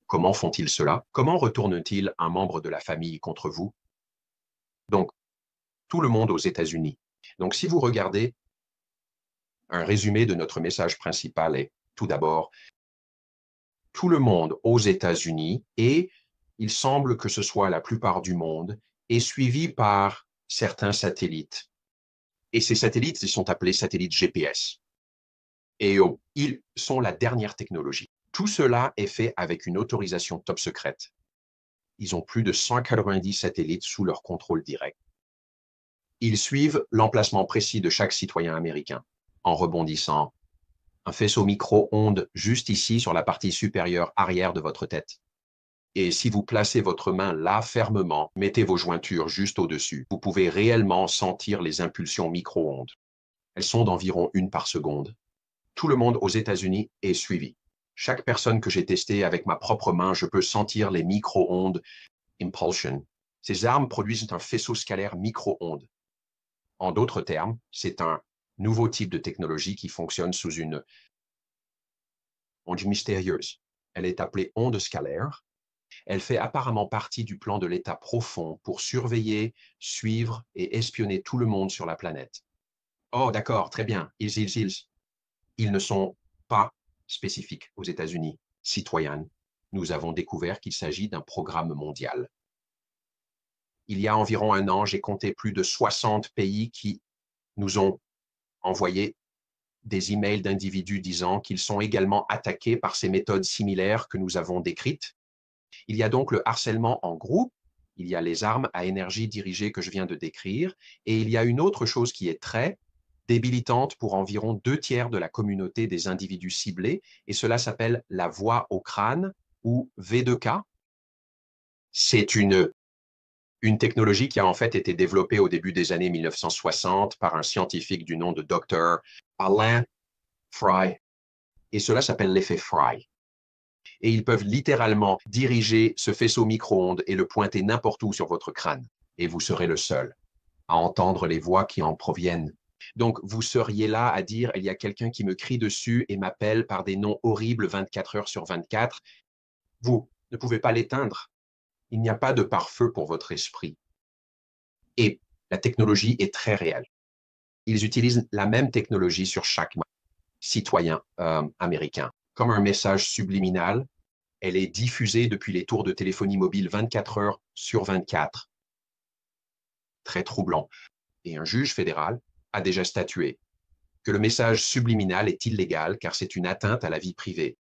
Comment font-ils cela? Comment retournent-ils un membre de la famille contre vous? Donc, tout le monde aux États-Unis. Donc, si vous regardez, un résumé de notre message principal est, tout d'abord, tout le monde aux États-Unis et il semble que ce soit la plupart du monde est suivi par certains satellites. Et ces satellites, ils sont appelés satellites GPS. Et ils sont la dernière technologie. Tout cela est fait avec une autorisation top secrète. Ils ont plus de 190 satellites sous leur contrôle direct. Ils suivent l'emplacement précis de chaque citoyen américain en rebondissant un faisceau micro-ondes juste ici sur la partie supérieure arrière de votre tête. Et si vous placez votre main là fermement, mettez vos jointures juste au-dessus, vous pouvez réellement sentir les impulsions micro-ondes. Elles sont d'environ 1 par seconde. Tout le monde aux États-Unis est suivi. Chaque personne que j'ai testée avec ma propre main, je peux sentir les micro-ondes impulsion. Ces armes produisent un faisceau scalaire micro-ondes. En d'autres termes, c'est un nouveau type de technologie qui fonctionne sous une onde mystérieuse. Elle est appelée onde scalaire. Elle fait apparemment partie du plan de l'état profond pour surveiller, suivre et espionner tout le monde sur la planète. Oh, d'accord, très bien. Ils ne sont pas spécifiques aux États-Unis. Citoyennes, nous avons découvert qu'il s'agit d'un programme mondial. Il y a environ 1 an, j'ai compté plus de 60 pays qui nous ont envoyé des emails d'individus disant qu'ils sont également attaqués par ces méthodes similaires que nous avons décrites. Il y a donc le harcèlement en groupe, il y a les armes à énergie dirigée que je viens de décrire, et il y a une autre chose qui est très débilitante pour environ 2/3 de la communauté des individus ciblés, et cela s'appelle la voix au crâne, ou V2K. C'est une technologie qui a en fait été développée au début des années 1960 par un scientifique du nom de Dr. Alain Fry, et cela s'appelle l'effet Fry. Et ils peuvent littéralement diriger ce faisceau micro-ondes et le pointer n'importe où sur votre crâne. Et vous serez le seul à entendre les voix qui en proviennent. Donc, vous seriez là à dire, il y a quelqu'un qui me crie dessus et m'appelle par des noms horribles 24 heures sur 24. Vous ne pouvez pas l'éteindre. Il n'y a pas de pare-feu pour votre esprit. Et la technologie est très réelle. Ils utilisent la même technologie sur chaque citoyen américain. Comme un message subliminal, elle est diffusée depuis les tours de téléphonie mobile 24 heures sur 24. Très troublant. Et un juge fédéral a déjà statué que le message subliminal est illégal car c'est une atteinte à la vie privée.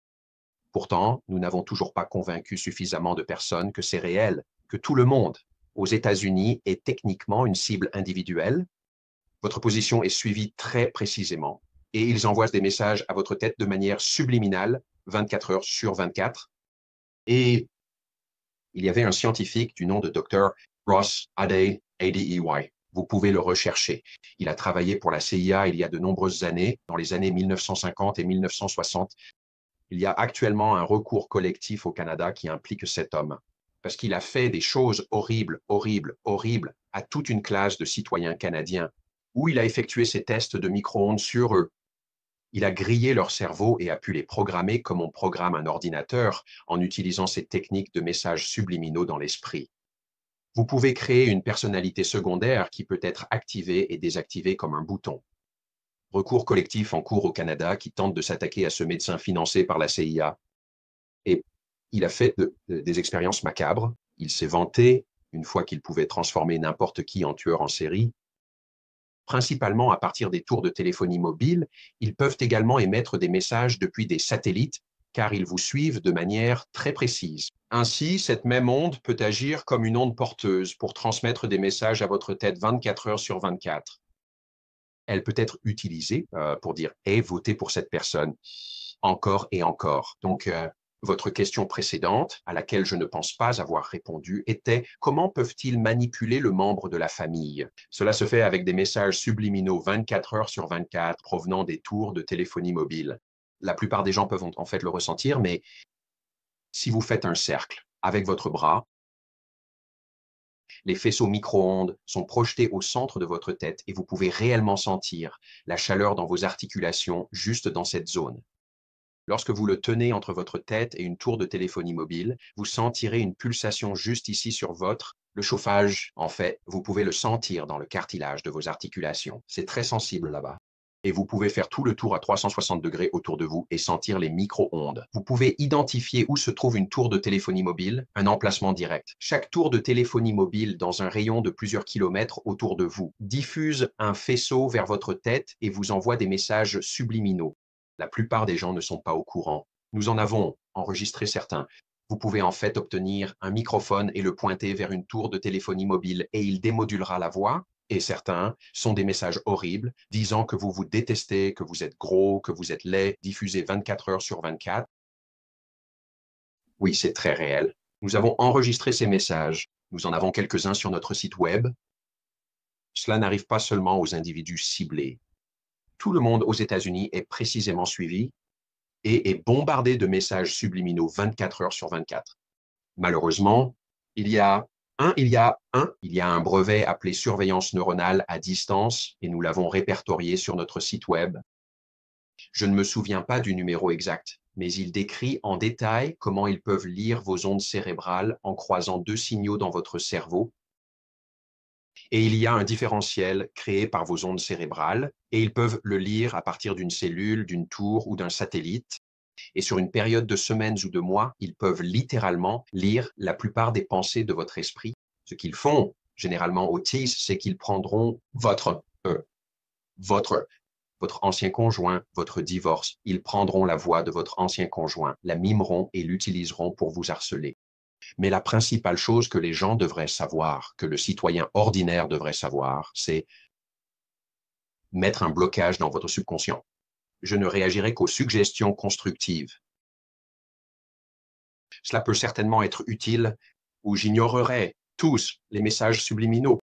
Pourtant, nous n'avons toujours pas convaincu suffisamment de personnes que c'est réel, que tout le monde aux États-Unis est techniquement une cible individuelle. Votre position est suivie très précisément et ils envoient des messages à votre tête de manière subliminale 24 heures sur 24. Et il y avait un scientifique du nom de Dr. Ross Adey, A-D-E-Y. Vous pouvez le rechercher. Il a travaillé pour la CIA il y a de nombreuses années, dans les années 1950 et 1960. Il y a actuellement un recours collectif au Canada qui implique cet homme, parce qu'il a fait des choses horribles, horribles, horribles à toute une classe de citoyens canadiens, où il a effectué ses tests de micro-ondes sur eux. Il a grillé leur cerveau et a pu les programmer comme on programme un ordinateur en utilisant ces techniques de messages subliminaux dans l'esprit. Vous pouvez créer une personnalité secondaire qui peut être activée et désactivée comme un bouton. Recours collectif en cours au Canada qui tente de s'attaquer à ce médecin financé par la CIA. Et il a fait des expériences macabres. Il s'est vanté, une fois qu'il pouvait transformer n'importe qui en tueur en série, principalement à partir des tours de téléphonie mobile, ils peuvent également émettre des messages depuis des satellites, car ils vous suivent de manière très précise. Ainsi, cette même onde peut agir comme une onde porteuse pour transmettre des messages à votre tête 24 heures sur 24. Elle peut être utilisée pour dire « Hey, votez pour cette personne » encore et encore. Donc, votre question précédente, à laquelle je ne pense pas avoir répondu, était comment peuvent-ils manipuler le membre de la famille? Cela se fait avec des messages subliminaux 24 heures sur 24 provenant des tours de téléphonie mobile. La plupart des gens peuvent en fait le ressentir, mais si vous faites un cercle avec votre bras, les faisceaux micro-ondes sont projetés au centre de votre tête et vous pouvez réellement sentir la chaleur dans vos articulations juste dans cette zone. Lorsque vous le tenez entre votre tête et une tour de téléphonie mobile, vous sentirez une pulsation juste ici sur le chauffage. En fait, vous pouvez le sentir dans le cartilage de vos articulations. C'est très sensible là-bas. Et vous pouvez faire tout le tour à 360 degrés autour de vous et sentir les micro-ondes. Vous pouvez identifier où se trouve une tour de téléphonie mobile, un emplacement direct. Chaque tour de téléphonie mobile dans un rayon de plusieurs kilomètres autour de vous diffuse un faisceau vers votre tête et vous envoie des messages subliminaux. La plupart des gens ne sont pas au courant. Nous en avons enregistré certains. Vous pouvez en fait obtenir un microphone et le pointer vers une tour de téléphonie mobile et il démodulera la voix. Et certains sont des messages horribles disant que vous vous détestez, que vous êtes gros, que vous êtes laid, diffusés 24 heures sur 24. Oui, c'est très réel. Nous avons enregistré ces messages. Nous en avons quelques-uns sur notre site web. Cela n'arrive pas seulement aux individus ciblés. Tout le monde aux États-Unis est précisément suivi et est bombardé de messages subliminaux 24 heures sur 24. Malheureusement, il y a un brevet appelé surveillance neuronale à distance et nous l'avons répertorié sur notre site web. Je ne me souviens pas du numéro exact, mais il décrit en détail comment ils peuvent lire vos ondes cérébrales en croisant deux signaux dans votre cerveau. Et il y a un différentiel créé par vos ondes cérébrales et ils peuvent le lire à partir d'une cellule, d'une tour ou d'un satellite. Et sur une période de semaines ou de mois, ils peuvent littéralement lire la plupart des pensées de votre esprit. Ce qu'ils font, généralement au TIS, c'est qu'ils prendront votre ancien conjoint, votre divorce. Ils prendront la voix de votre ancien conjoint, la mimeront et l'utiliseront pour vous harceler. Mais la principale chose que les gens devraient savoir, que le citoyen ordinaire devrait savoir, c'est mettre un blocage dans votre subconscient. Je ne réagirai qu'aux suggestions constructives. Cela peut certainement être utile ou j'ignorerai tous les messages subliminaux